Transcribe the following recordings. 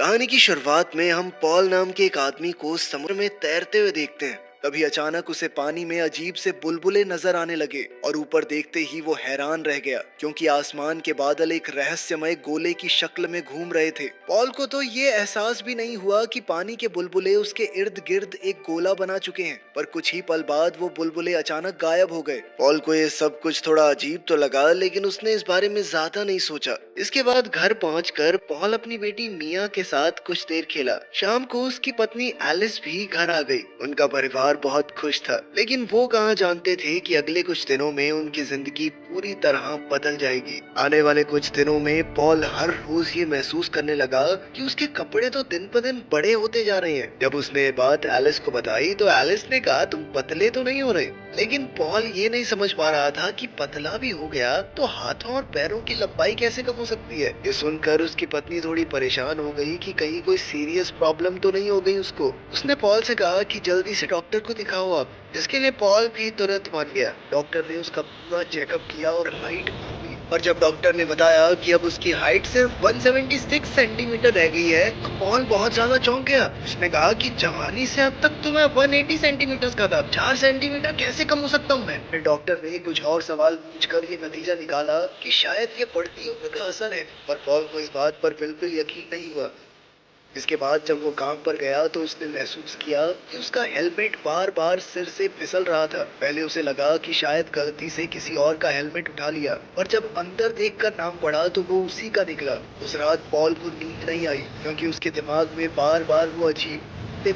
कहानी की शुरुआत में हम पॉल नाम के एक आदमी को समुद्र में तैरते हुए देखते हैं। तभी अचानक उसे पानी में अजीब से बुलबुले नजर आने लगे और ऊपर देखते ही वो हैरान रह गया क्योंकि आसमान के बादल एक रहस्यमय गोले की शक्ल में घूम रहे थे। पॉल को तो ये एहसास भी नहीं हुआ कि पानी के बुलबुले उसके इर्द गिर्द एक गोला बना चुके हैं, पर कुछ ही पल बाद वो बुलबुले अचानक गायब हो गए। पॉल को ये सब कुछ थोड़ा अजीब तो लगा, लेकिन उसने इस बारे में ज्यादा नहीं सोचा। इसके बाद घर पहुंचकर पॉल अपनी बेटी मिया के साथ कुछ देर खेला। शाम को उसकी पत्नी एलिस भी घर आ गई। उनका परिवार बहुत खुश था, लेकिन वो कहाँ जानते थे कि अगले कुछ दिनों में उनकी जिंदगी पूरी तरह बदल जाएगी। आने वाले कुछ दिनों में पॉल हर रोज ये महसूस करने लगा कि उसके कपड़े तो दिन ब दिन बड़े होते जा रहे हैं। जब उसने ये बात एलिस को बताई तो एलिस ने कहा, तुम पतले तो नहीं हो रहे। लेकिन पॉल ये नहीं समझ पा रहा था कि पतला भी हो गया तो हाथों और पैरों की लंबाई कैसे कम हो सकती है। ये सुनकर उसकी पत्नी थोड़ी परेशान हो गई कि कहीं कोई सीरियस प्रॉब्लम तो नहीं हो गई उसको। उसने पॉल से कहा कि जल्दी से डॉक्टर को दिखाओ आप, जिसके लिए पॉल भी तुरंत मान गया। डॉक्टर ने उसका पूरा चेकअप किया और हाइट मापी। और जब डॉक्टर ने बताया कि अब उसकी हाइट सिर्फ 176 सेंटीमीटर रह गई है तो पॉल बहुत ज्यादा चौंक गया। उसने कहा कि जवानी से अब तक तो मैं 180 सेंटीमीटर का था, 4 सेंटीमीटर कैसे कम हो सकता हूँ मैं। फिर डॉक्टर ने कुछ और सवाल पूछकर ये नतीजा निकाला कि शायद ये बढ़ती उम्र का असर है, पर पॉल को इस बात पर बिल्कुल यकीन नहीं हुआ। इसके बाद जब वो काम पर गया तो उसने महसूस किया कि उसका हेलमेट बार बार सिर से फिसल रहा था। पहले उसे लगा कि शायद गलती से किसी और का हेलमेट उठा लिया, पर जब अंदर देखकर नाम पड़ा तो वो उसी का निकला। उस रात पॉल को नींद नहीं आई क्योंकि उसके दिमाग में बार बार वो अजीब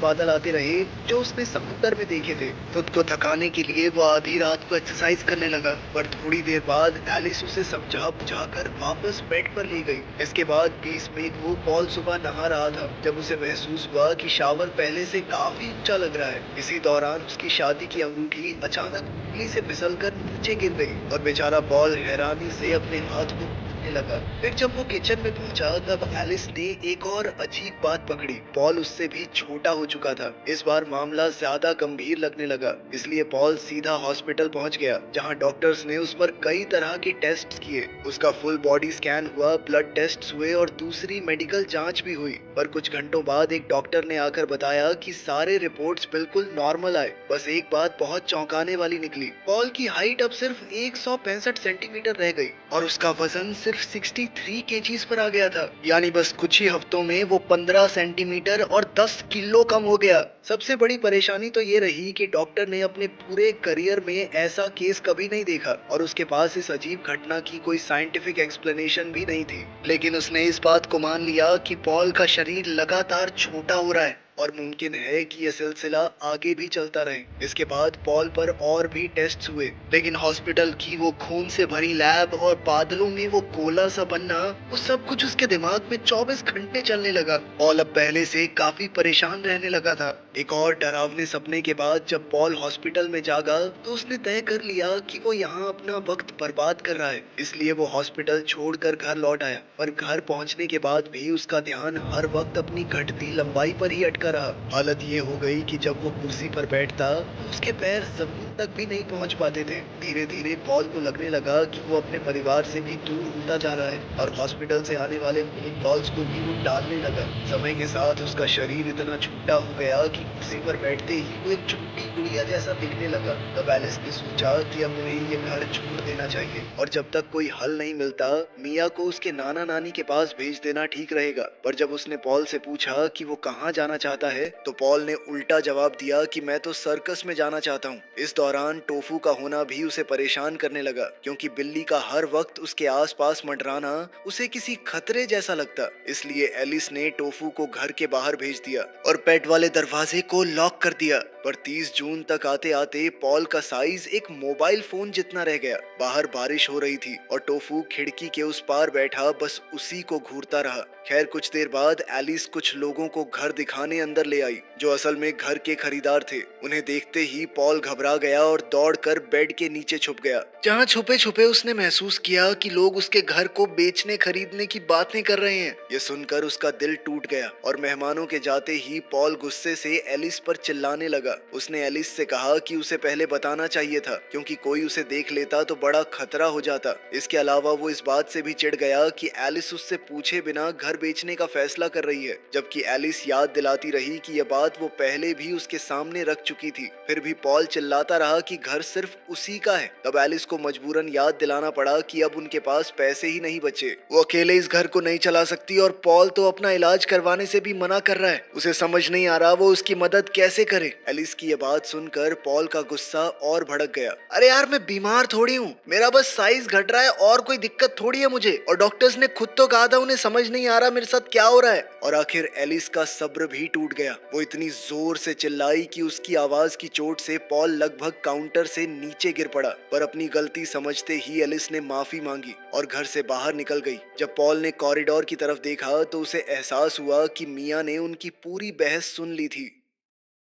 बादल आते रहे जो उसने समुद्र में देखे थे। खुद को थकाने के लिए वो आधी रात को एक्सरसाइज करने लगा, पर थोड़ी देर बाद एलिस उसे समझा बुझाकर वापस बेड पर ले गई। इसके बाद 20 मई को पॉल सुबह नहा रहा था जब उसे महसूस हुआ कि शावर पहले से काफी ऊंचा लग रहा है। इसी दौरान उसकी शादी की अंगूठी अचानक उंगली से फिसलकर नीचे गिर गई और बेचारा पॉल हैरानी से अपने हाथ को लगा। फिर जब वो किचन में पहुंचा तब एलिस ने एक और अजीब बात पकड़ी। पॉल उससे भी छोटा हो चुका था। इस बार मामला ज्यादा गंभीर लगने लगा, इसलिए पॉल सीधा हॉस्पिटल पहुंच गया जहां डॉक्टर्स ने उस पर कई तरह के टेस्ट किए। उसका फुल बॉडी स्कैन हुआ, ब्लड टेस्ट हुए और दूसरी मेडिकल जांच भी हुई। पर कुछ घंटों बाद एक डॉक्टर ने आकर बताया कि सारे रिपोर्ट्स बिल्कुल नॉर्मल आए, बस एक बात बहुत चौंकाने वाली निकली। पॉल की हाइट अब सिर्फ 165 सेंटीमीटर रह गई और उसका वजन सिर्फ 63 केजीज पर आ गया था। यानी बस कुछ ही हफ्तों में वो 15 सेंटीमीटर और 10 किलो कम हो गया। सबसे बड़ी परेशानी तो ये रही कि डॉक्टर ने अपने पूरे करियर में ऐसा केस कभी नहीं देखा और उसके पास इस अजीब घटना की कोई साइंटिफिक एक्सप्लेनेशन भी नहीं थी। लेकिन उसने इस बात को मान लिया कि पॉल का शरीर लगातार छोटा हो रहा है और मुमकिन है कि यह सिलसिला आगे भी चलता रहे। इसके बाद पॉल पर और भी टेस्ट हुए, लेकिन हॉस्पिटल की वो खून से भरी लैब और बादलों में वो गोला सा बनना, वो सब कुछ उसके दिमाग में 24 घंटे चलने लगा। पॉल अब पहले से काफी परेशान रहने लगा था। एक और डरावने सपने के बाद जब पॉल हॉस्पिटल में जागा तो उसने तय कर लिया कि वो यहाँ अपना वक्त बर्बाद कर रहा है, इसलिए वो हॉस्पिटल छोड़कर घर लौट आया। पर घर पहुँचने के बाद भी उसका ध्यान हर वक्त अपनी घटती लंबाई पर ही अटका रहा। हालत ये हो गई कि जब वो कुर्सी पर बैठता तो उसके पैर जमीन तक भी नहीं पहुंच पाते थे। धीरे धीरे पॉल को लगने लगा कि वो अपने परिवार से भी दूर होता जा रहा है और हॉस्पिटल से आने वाले फोन कॉल्स को भी वो टालने लगा। समय के साथ उसका शरीर इतना छोटा हो गया कि कुर्सी पर बैठते ही वो एक छोटी गुड़िया जैसा दिखने लगा। तब एलिस ने सोचा कि अब उन्हें ये घर छोड़ देना चाहिए और जब तक कोई हल नहीं मिलता मिया को उसके नाना नानी के पास भेज देना ठीक रहेगा। पर जब उसने पॉल से पूछा कि वो कहाँ जाना चाहता है तो पॉल ने उल्टा जवाब दिया कि मैं तो सर्कस में जाना चाहता हूँ। इस दौरान टोफू का होना भी उसे परेशान करने लगा क्योंकि बिल्ली का हर वक्त उसके आसपास मंडराना उसे किसी खतरे जैसा लगता। इसलिए एलिस ने टोफू को घर के बाहर भेज दिया और पेट वाले दरवाजे को लॉक कर दिया। पर 30 जून तक आते आते पॉल का साइज एक मोबाइल फोन जितना रह गया। बाहर बारिश हो रही थी और टोफू खिड़की के उस पार बैठा बस उसी को घूरता रहा। खैर कुछ देर बाद एलिस कुछ लोगों को घर दिखाने अंदर ले आई जो असल में घर के खरीदार थे। उन्हें देखते ही पॉल घबरा गया गया और दौड़कर बेड के नीचे छुप गया, जहाँ छुपे छुपे उसने महसूस किया कि लोग उसके घर को बेचने खरीदने की बातें कर रहे हैं। ये सुनकर उसका दिल टूट गया और मेहमानों के जाते ही पॉल गुस्से से एलिस पर चिल्लाने लगा। उसने एलिस से कहा कि उसे पहले बताना चाहिए था, क्योंकि कोई उसे देख लेता तो बड़ा खतरा हो जाता। इसके अलावा वो इस बात से भी चिढ़ गया कि एलिस उससे पूछे बिना घर बेचने का फैसला कर रही है, जबकि एलिस याद दिलाती रही कि यह बात वो पहले भी उसके सामने रख चुकी थी। फिर भी पॉल चिल्लाता रहा कि घर सिर्फ उसी का है। तब एलिस को मजबूरन याद दिलाना पड़ा कि अब उनके पास पैसे ही नहीं बचे। वो अकेले इस घर को नहीं चला सकती और पॉल तो अपना इलाज करवाने से भी मना कर रहा है। उसे समझ नहीं आ रहा वो उसकी मदद कैसे करे। एलिस की यह बात सुनकर पॉल का गुस्सा और भड़क गया। अरे यार, मैं बीमार थोड़ी हूँ, मेरा बस साइज घट रहा है और कोई दिक्कत थोड़ी है मुझे, और डॉक्टर्स ने खुद तो कहा था उन्हें समझ नहीं आ रहा मेरे साथ क्या हो रहा है। और आखिर एलिस का सब्र भी टूट गया। वो इतनी जोर से चिल्लाई कि उसकी आवाज की चोट से पॉल लगभग काउंटर से नीचे गिर पड़ा। पर अपनी गलती समझते ही एलिस ने माफी मांगी और घर से बाहर निकल गई। जब पॉल ने कॉरिडोर की तरफ देखा तो उसे एहसास हुआ कि मिया ने उनकी पूरी बहस सुन ली थी।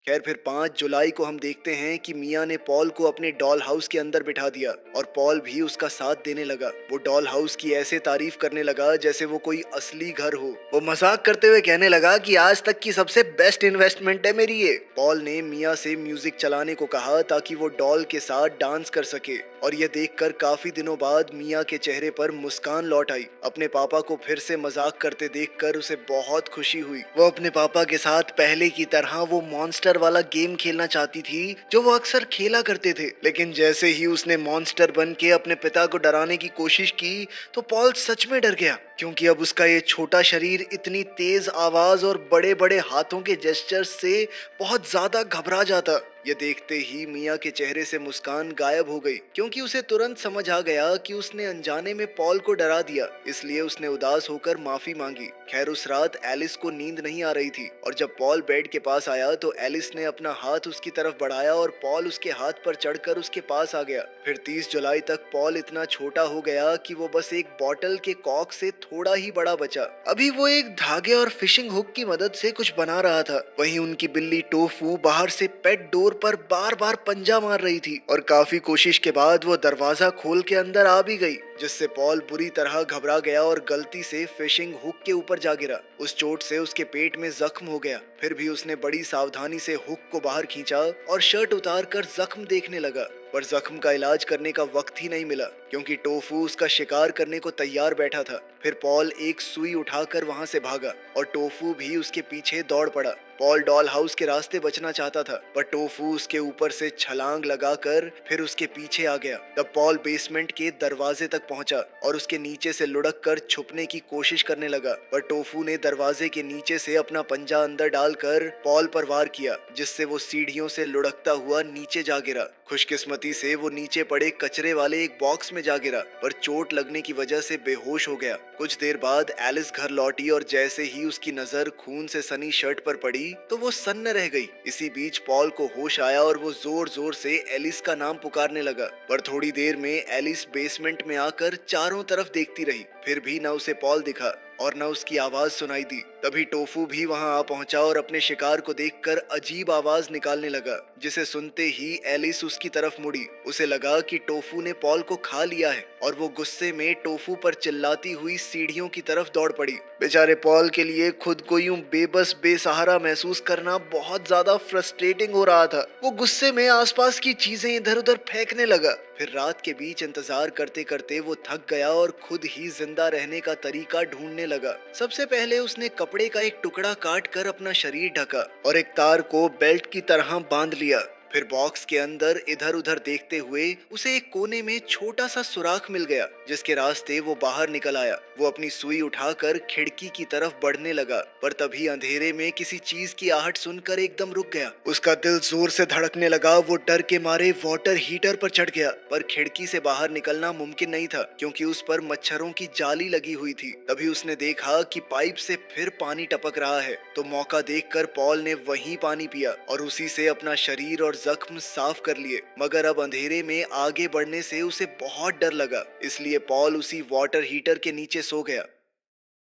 खैर, फिर 5 जुलाई को हम देखते हैं कि मिया ने पॉल को अपने डॉल हाउस के अंदर बिठा दिया और पॉल भी उसका साथ देने लगा। वो डॉल हाउस की ऐसे तारीफ करने लगा जैसे वो कोई असली घर हो। वो मजाक करते हुए कहने लगा कि आज तक की सबसे बेस्ट इन्वेस्टमेंट है मेरी ये। पॉल ने मिया से म्यूजिक चलाने को कहा ताकि वो डॉल के साथ डांस कर सके, और ये देखकर काफी दिनों बाद मिया के चेहरे पर मुस्कान लौट आई। अपने पापा को फिर से मजाक करते देखकर उसे बहुत खुशी हुई। वो अपने पापा के साथ पहले की तरह वो मॉन्स्टर वाला गेम खेलना चाहती थी जो वो अक्सर खेला करते थे। लेकिन जैसे ही उसने मॉन्स्टर बन के अपने पिता को डराने की कोशिश की तो पॉल सच में डर गया, क्योंकि अब उसका ये छोटा शरीर इतनी तेज आवाज और बड़े बड़े हाथों के जेस्चर से बहुत ज्यादा घबरा जाता। ये देखते ही मिया के चेहरे से मुस्कान गायब हो गई, क्योंकि उसे तुरंत समझ आ गया कि उसने अनजाने में पॉल को डरा दिया। इसलिए उसने उदास होकर माफी मांगी। खैर, उस रात एलिस को नींद नहीं आ रही थी और जब पॉल बेड के पास आया तो एलिस ने अपना हाथ उसकी तरफ बढ़ाया और पॉल उसके हाथ पर चढ़कर उसके पास आ गया। फिर 30 जुलाई तक पॉल इतना छोटा हो गया कि वो बस एक बॉटल के कॉक से थोड़ा ही बड़ा बचा। अभी वो एक धागे और फिशिंग हुक की मदद से कुछ बना रहा था। वहीं उनकी बिल्ली टोफू बाहर से पेट डोर पर बार बार पंजा मार रही थी और काफी कोशिश के बाद वो दरवाजा खोल के अंदर आ भी गई, जिससे पॉल बुरी तरह घबरा गया और गलती से फिशिंग हुक के ऊपर जा गिरा। उस चोट से उसके पेट में जख्म हो गया। फिर भी उसने बड़ी सावधानी से हुक को बाहर खींचा और शर्ट उतार कर जख्म देखने लगा, पर जख्म का इलाज करने का वक्त ही नहीं मिला, क्योंकि टोफू उसका शिकार करने को तैयार बैठा था। फिर पॉल एक सुई उठाकर वहां से भागा और टोफू भी उसके पीछे दौड़ पड़ा। पॉल डॉल हाउस के रास्ते बचना चाहता था, पर टोफू उसके ऊपर से छलांग लगाकर फिर उसके पीछे आ गया। तब पॉल बेसमेंट के दरवाजे तक पहुंचा और उसके नीचे से लुढ़क कर छुपने की कोशिश करने लगा, पर टोफू ने दरवाजे के नीचे से अपना पंजा अंदर डालकर पॉल पर वार किया, जिससे वो सीढ़ियों से लुढ़कता हुआ नीचे जा गिरा। खुशकिस्मती से वो नीचे पड़े कचरे वाले एक बॉक्स में जा गिरा, पर चोट लगने की वजह से बेहोश हो गया। कुछ देर बाद एलिस घर लौटी और जैसे ही उसकी नजर खून से सनी शर्ट पर पड़ी तो वो सन्न रह गई। इसी बीच पॉल को होश आया और वो जोर जोर से एलिस का नाम पुकारने लगा, पर थोड़ी देर में एलिस बेसमेंट में आकर चारों तरफ देखती रही। फिर भी न उसे पॉल दिखा और न उसकी आवाज सुनाई दी। तभी टोफू भी वहां आ पहुंचा और अपने शिकार को देखकर अजीब आवाज निकालने लगा, जिसे सुनते ही एलिस उसकी तरफ मुड़ी। उसे लगा कि टोफू ने पॉल को खा लिया है और वो गुस्से में टोफू पर चिल्लाती हुई सीढ़ियों की तरफ दौड़ पड़ी। बेचारे पॉल के लिए खुद को यूं बेबस बेसहारा महसूस करना बहुत ज्यादा फ्रस्ट्रेटिंग हो रहा था। वो गुस्से में आसपास की चीजें इधर उधर फेंकने लगा। फिर रात के बीच इंतजार करते करते वो थक गया और खुद ही जिंदा रहने का तरीका ढूंढने लगा। सबसे पहले उसने कपड़े का एक टुकड़ा काट कर अपना शरीर ढका और एक तार को बेल्ट की तरह बांध लिया। फिर बॉक्स के अंदर इधर उधर देखते हुए उसे एक कोने में छोटा सा सुराख मिल गया, जिसके रास्ते वो बाहर निकल आया। वो अपनी सुई उठाकर खिड़की की तरफ बढ़ने लगा, पर तभी अंधेरे में किसी चीज की आहट सुनकर एकदम रुक गया। उसका दिल जोर से धड़कने लगा। वो डर के मारे वाटर हीटर पर चढ़ गया, पर खिड़की से बाहर निकलना मुमकिन नहीं था, क्योंकि उस पर मच्छरों की जाली लगी हुई थी। तभी उसने देखा कि पाइप से फिर पानी टपक रहा है, तो मौका देखकर पॉल ने वहीं पानी पिया और उसी से अपना शरीर और जख्म साफ कर लिए। मगर अब अंधेरे में आगे बढ़ने से उसे बहुत डर लगा, इसलिए पॉल उसी वाटर हीटर के नीचे सो गया।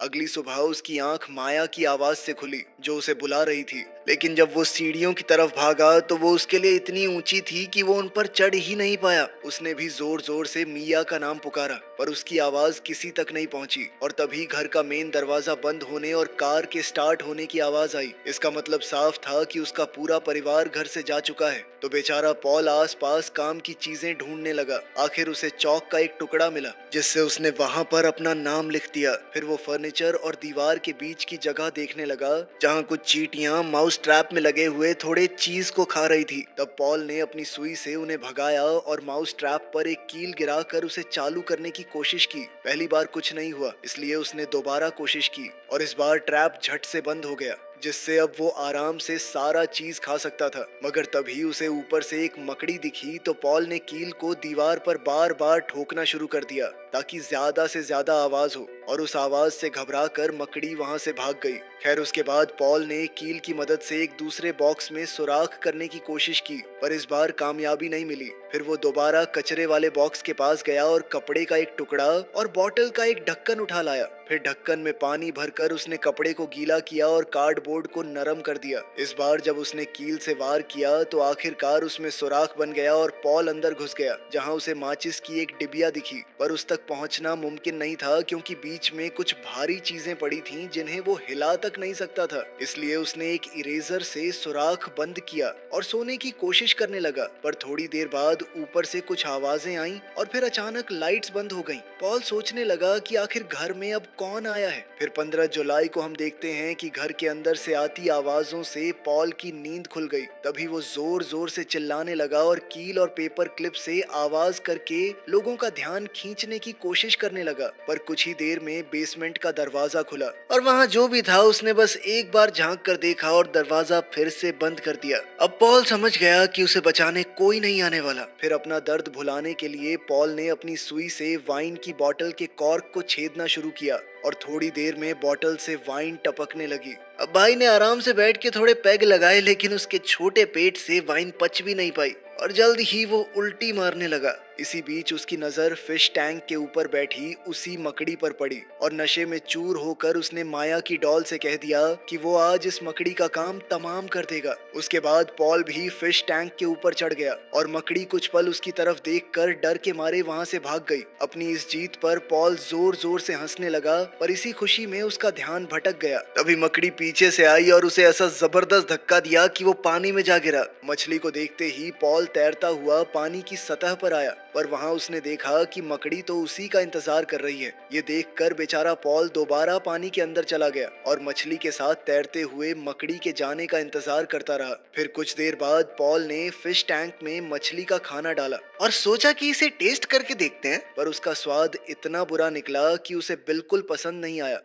अगली सुबह उसकी आंख माया की आवाज से खुली, जो उसे बुला रही थी। लेकिन जब वो सीढ़ियों की तरफ भागा तो वो उसके लिए इतनी ऊंची थी कि वो उन पर चढ़ ही नहीं पाया। उसने भी जोर जोर से मिया का नाम पुकारा, पर उसकी आवाज किसी तक नहीं पहुंची। और तभी घर का मेन दरवाजा बंद होने और कार के स्टार्ट होने की आवाज आई। इसका मतलब साफ था कि उसका पूरा परिवार घर से जा चुका है। तो बेचारा पॉल आस पास काम की चीजें ढूंढने लगा। आखिर उसे चौक का एक टुकड़ा मिला जिससे उसने वहां पर अपना नाम लिख दिया। फिर वो फर्नीचर और दीवार के बीच की जगह देखने लगा जहाँ कुछ चींटियां माउस ट्रैप में लगे हुए थोड़े चीज को खा रही थी। तब पॉल ने अपनी सुई से उन्हें भगाया और माउस ट्रैप पर एक कील गिराकर उसे चालू करने की कोशिश की। पहली बार कुछ नहीं हुआ, इसलिए उसने दोबारा कोशिश की और इस बार ट्रैप झट से बंद हो गया, जिससे अब वो आराम से सारा चीज खा सकता था। मगर तभी उसे ऊपर से एक मकड़ी दिखी तो पॉल ने कील को दीवार पर बार बार ठोकना शुरू कर दिया ताकि ज्यादा से ज्यादा आवाज हो, और उस आवाज से घबराकर मकड़ी वहां से भाग गई। खैर उसके बाद पॉल ने कील की मदद से एक दूसरे बॉक्स में सुराख करने की कोशिश की, पर इस बार कामयाबी नहीं मिली। फिर वो दोबारा कचरे वाले बॉक्स के पास गया और कपड़े का एक टुकड़ा और बॉटल का एक ढक्कन उठा लाया। फिर ढक्कन में पानी भरकर उसने कपड़े को गीला किया और कार्डबोर्ड को नरम कर दिया। इस बार जब उसने कील से वार किया तो आखिरकार उसमें सुराख बन गया और पॉल अंदर घुस गया, जहां उसे माचिस की एक डिबिया दिखी। पर उस तक पहुंचना मुमकिन नहीं था क्योंकि बीच में कुछ भारी चीजें पड़ी थीं जिन्हें वो हिला तक नहीं सकता था। इसलिए उसने एक इरेजर से सुराख बंद किया और सोने की कोशिश करने लगा। पर थोड़ी देर बाद ऊपर से कुछ आवाजें आईं और फिर अचानक लाइट्स बंद हो गईं। पॉल सोचने लगा कि आखिर घर में अब कौन आया है। फिर 15 जुलाई को हम देखते हैं कि घर के अंदर से आती आवाजों से पॉल की नींद खुल गई। तभी वो जोर जोर से चिल्लाने लगा और कील और पेपर क्लिप से आवाज करके लोगों का ध्यान खींचने की कोशिश करने लगा। पर कुछ ही देर में बेसमेंट का दरवाजा खुला और वहाँ जो भी था उसने बस एक बार झांक कर देखा और दरवाजा फिर से बंद कर दिया। अब पॉल समझ गया कि उसे बचाने कोई नहीं आने वाला। फिर अपना दर्द भुलाने के लिए पॉल ने अपनी सुई से वाइन की बोतल के कॉर्क को छेदना शुरू किया और थोड़ी देर में बोतल से वाइन टपकने लगी। अब भाई ने आराम से बैठ के थोड़े पैग लगाए, लेकिन उसके छोटे पेट से वाइन पच भी नहीं पाई और जल्द ही वो उल्टी मारने लगा। इसी बीच उसकी नजर फिश टैंक के ऊपर बैठी उसी मकड़ी पर पड़ी और नशे में चूर होकर उसने माया की डॉल से कह दिया कि वो आज इस मकड़ी का काम तमाम कर देगा। उसके बाद पॉल भी फिश टैंक के ऊपर चढ़ गया और मकड़ी कुछ पल उसकी तरफ देखकर डर के मारे वहां से भाग गई। अपनी इस जीत पर पॉल जोर जोर से हंसने लगा, पर इसी खुशी में उसका ध्यान भटक गया। तभी मकड़ी पीछे से आई और उसे ऐसा जबरदस्त धक्का दिया कि वो पानी में जा गिरा। मछली को देखते ही पॉल तैरता हुआ पानी की सतह पर आया, पर वहां उसने देखा कि मकड़ी तो उसी का इंतजार कर रही है। ये देखकर बेचारा पॉल दोबारा पानी के अंदर चला गया और मछली के साथ तैरते हुए मकड़ी के जाने का इंतजार करता रहा। फिर कुछ देर बाद पॉल ने फिश टैंक में मछली का खाना डाला और सोचा कि इसे टेस्ट करके देखते हैं, पर उसका स्वाद इतना बुरा निकला कि उसे बिल्कुल पसंद नहीं आया।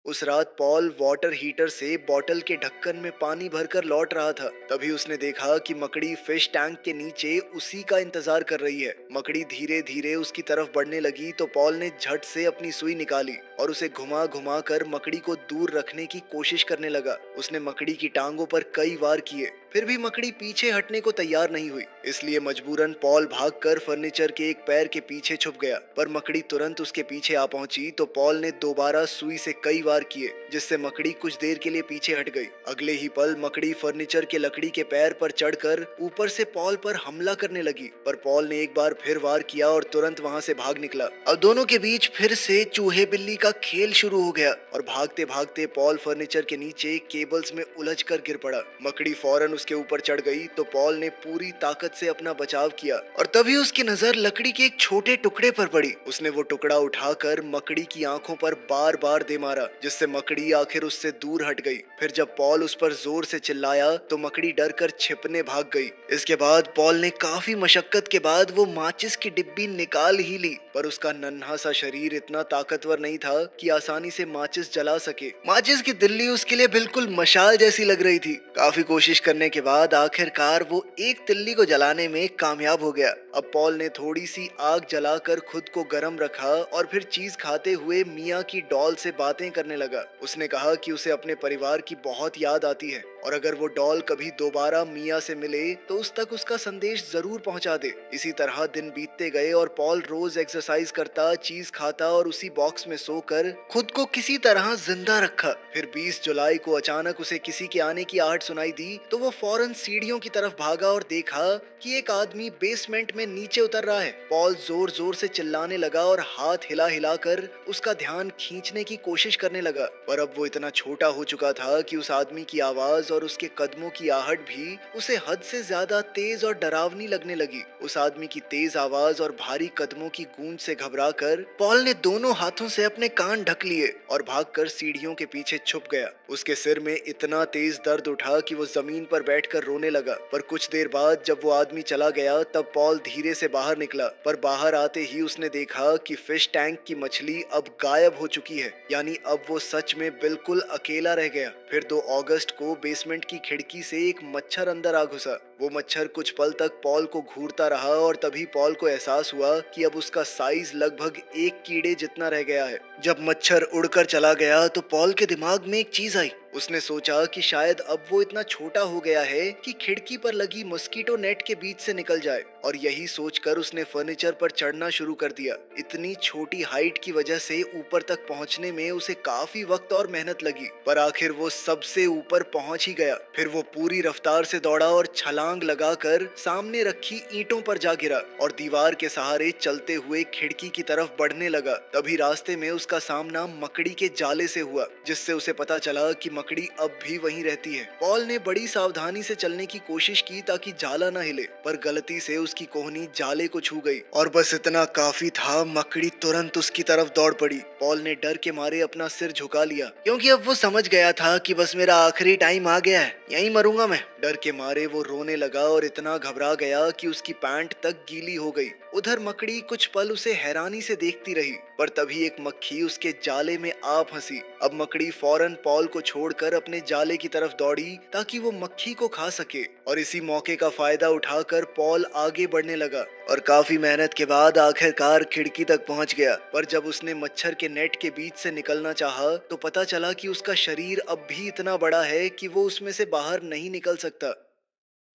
उस रात पॉल वाटर हीटर से बोतल के ढक्कन में पानी भरकर लौट रहा था। तभी उसने देखा कि मकड़ी फिश टैंक के नीचे उसी का इंतजार कर रही है। मकड़ी धीरे धीरे उसकी तरफ बढ़ने लगी तो पॉल ने झट से अपनी सुई निकाली और उसे घुमा घुमा कर मकड़ी को दूर रखने की कोशिश करने लगा। उसने मकड़ी की टांगों पर कई वार किए, फिर भी मकड़ी पीछे हटने को तैयार नहीं हुई। इसलिए मजबूरन पॉल भागकर फर्नीचर के एक पैर के पीछे छुप गया, पर मकड़ी तुरंत उसके पीछे आ पहुंची तो पॉल ने दोबारा सुई से कई वार किए, जिससे मकड़ी कुछ देर के लिए पीछे हट गई। अगले ही पल मकड़ी फर्नीचर के लकड़ी के पैर पर चढ़कर ऊपर से पॉल पर हमला करने लगी, पर पॉल ने एक बार फिर वार किया और तुरंत वहां से भाग निकला। अब दोनों के बीच फिर से चूहे बिल्ली का खेल शुरू हो गया और भागते भागते पॉल फर्नीचर के नीचे केबल्स में उलझ कर गिर पड़ा। मकड़ी फौरन उसके ऊपर चढ़ गई तो पॉल ने पूरी ताकत से अपना बचाव किया और तभी उसकी नजर लकड़ी के एक छोटे टुकड़े पर पड़ी। उसने वो टुकड़ा उठाकर मकड़ी की आंखों पर बार बार दे मारा, जिससे मकड़ी आखिर उससे दूर हट गई। फिर जब पॉल उस पर जोर से चिल्लाया तो मकड़ी डर कर छिपने भाग गई। इसके बाद पॉल ने काफी मशक्कत के बाद वो माचिस की डिब्बी निकाल ही ली, पर उसका नन्हा सा शरीर इतना ताकतवर नहीं था कि आसानी से माचिस जला सके। माचिस की दिल्ली उसके लिए बिल्कुल मशाल जैसी लग रही थी। काफी कोशिश करने के बाद आखिरकार वो एक तिल्ली को जलाने में कामयाब हो गया। अब पॉल ने थोड़ी सी आग जलाकर खुद को गर्म रखा और फिर चीज खाते हुए मिया की डॉल से बातें करने लगा। उसने कहा कि उसे अपने परिवार की बहुत याद आती है और अगर वो डॉल कभी दोबारा मिया से मिले तो उस तक उसका संदेश जरूर पहुंचा दे। इसी तरह दिन बीतते गए और पॉल रोज एक्सरसाइज एक्सरसाइज करता, चीज खाता और उसी बॉक्स में सोकर खुद को किसी तरह जिंदा रखा। फिर 20 जुलाई को अचानक उसे किसी के आने की आहट सुनाई दी तो वो फौरन सीढ़ियों की तरफ भागा और देखा कि एक आदमी बेसमेंट में नीचे उतर रहा है। पॉल जोर जोर से चिल्लाने लगा और हाथ हिला हिला कर उसका ध्यान खींचने की कोशिश करने लगा, पर अब वो इतना छोटा हो चुका था कि उस आदमी की आवाज और उसके कदमों की आहट भी उसे हद से ज्यादा तेज और डरावनी लगने लगी। उस आदमी की तेज आवाज और भारी कदमों की गूंज से घबराकर पॉल ने दोनों हाथों से अपने कान ढक लिए और भागकर सीढ़ियों के पीछे छुप गया। उसके सिर में इतना तेज दर्द उठा कि वो जमीन पर बैठकर रोने लगा। पर कुछ देर बाद जब वो आदमी चला गया तब पॉल धीरे से बाहर निकला, पर बाहर आते ही उसने देखा कि फिश टैंक की मछली अब गायब हो चुकी है, यानी अब वो सच में बिल्कुल अकेला रह गया। फिर 2 अगस्त को बेसमेंट की खिड़की से एक मच्छर अंदर आ घुसा। वो मच्छर कुछ पल तक पॉल को घूरता रहा और तभी पॉल को एहसास हुआ कि अब उसका साइज लगभग एक कीड़े जितना रह गया है। जब मच्छर उड़कर चला गया तो पॉल के दिमाग में एक चीज आई। उसने सोचा कि शायद अब वो इतना छोटा हो गया है कि खिड़की पर लगी मॉस्किटो नेट के बीच से निकल जाए, और यही सोचकर उसने फर्नीचर पर चढ़ना शुरू कर दिया। इतनी छोटी हाइट की वजह से ऊपर तक पहुंचने में उसे काफी वक्त और मेहनत लगी, पर आखिर वो सबसे ऊपर पहुंच ही गया। फिर वो पूरी रफ्तार से दौड़ा और छलांग लगाकर सामने रखी ईंटों पर जा गिरा और दीवार के सहारे चलते हुए खिड़की की तरफ बढ़ने लगा। तभी रास्ते में उसका सामना मकड़ी के जाले से हुआ, जिससे उसे पता चला कि मकड़ी अब भी वहीं रहती है। पॉल ने बड़ी सावधानी से चलने की कोशिश की ताकि जाला न हिले, पर गलती से उसकी कोहनी जाले को छू गई और बस इतना काफी था, मकड़ी तुरंत उसकी तरफ दौड़ पड़ी। पॉल ने डर के मारे अपना सिर झुका लिया, क्योंकि अब वो समझ गया था कि बस मेरा आखिरी टाइम आ गया है, यहीं मरूंगा मैं। डर के मारे वो रोने लगा और इतना घबरा गया कि उसकी पैंट तक गीली हो गई। उधर मकड़ी कुछ पल उसे हैरानी से देखती रही, पर तभी एक मक्खी उसके जाले में आ फंसी। अब मकड़ी फौरन पॉल को छोड़कर अपने जाले की तरफ दौड़ी ताकि वो मक्खी को खा सके, और इसी मौके का फायदा उठाकर पॉल आगे बढ़ने लगा और काफी मेहनत के बाद आखिरकार खिड़की तक पहुंच गया। पर जब उसने मच्छर के नेट के बीच से निकलना चाहा तो पता चला कि उसका शरीर अब भी इतना बड़ा है कि वो उसमें से बाहर नहीं निकल सकता।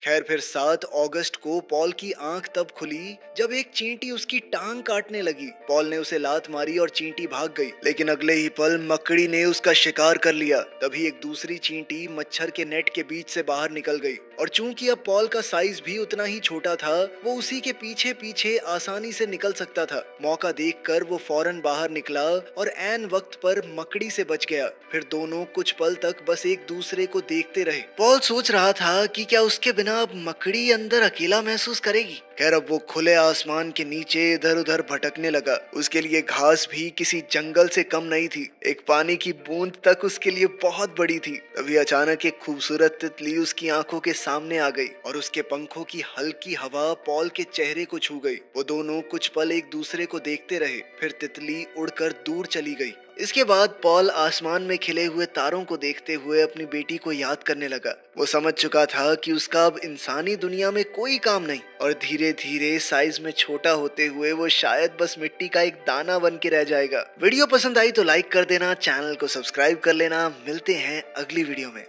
खैर, फिर 7 अगस्त को पॉल की आंख तब खुली जब एक चींटी उसकी टांग काटने लगी। पॉल ने उसे लात मारी और चींटी भाग गई, लेकिन अगले ही पल मकड़ी ने उसका शिकार कर लिया। तभी एक दूसरी चींटी मच्छर के नेट के बीच से बाहर निकल गई, और चूंकि अब पॉल का साइज भी उतना ही छोटा था, वो उसी के पीछे पीछे आसानी से निकल सकता था। मौका देखकर वो फौरन बाहर निकला और ऐन वक्त पर मकड़ी से बच गया। फिर दोनों कुछ पल तक बस एक दूसरे को देखते रहे। पॉल सोच रहा था कि क्या उसके बिना अब मकड़ी अंदर अकेला महसूस करेगी। खैर, अब वो खुले आसमान के नीचे इधर उधर भटकने लगा। उसके लिए घास भी किसी जंगल से कम नहीं थी, एक पानी की बूंद तक उसके लिए बहुत बड़ी थी। तभी अचानक एक खूबसूरत तितली उसकी आंखों के सामने आ गई और उसके पंखों की हल्की हवा पॉल के चेहरे को छू गई। वो दोनों कुछ पल एक दूसरे को देखते रहे, फिर तितली उड़कर दूर चली गई। इसके बाद पॉल आसमान में खिले हुए तारों को देखते हुए अपनी बेटी को याद करने लगा। वो समझ चुका था कि उसका अब इंसानी दुनिया में कोई काम नहीं, और धीरे धीरे साइज में छोटा होते हुए वो शायद बस मिट्टी का एक दाना बन के रह जाएगा। वीडियो पसंद आई तो लाइक कर देना, चैनल को सब्सक्राइब कर लेना। मिलते हैं अगली वीडियो में।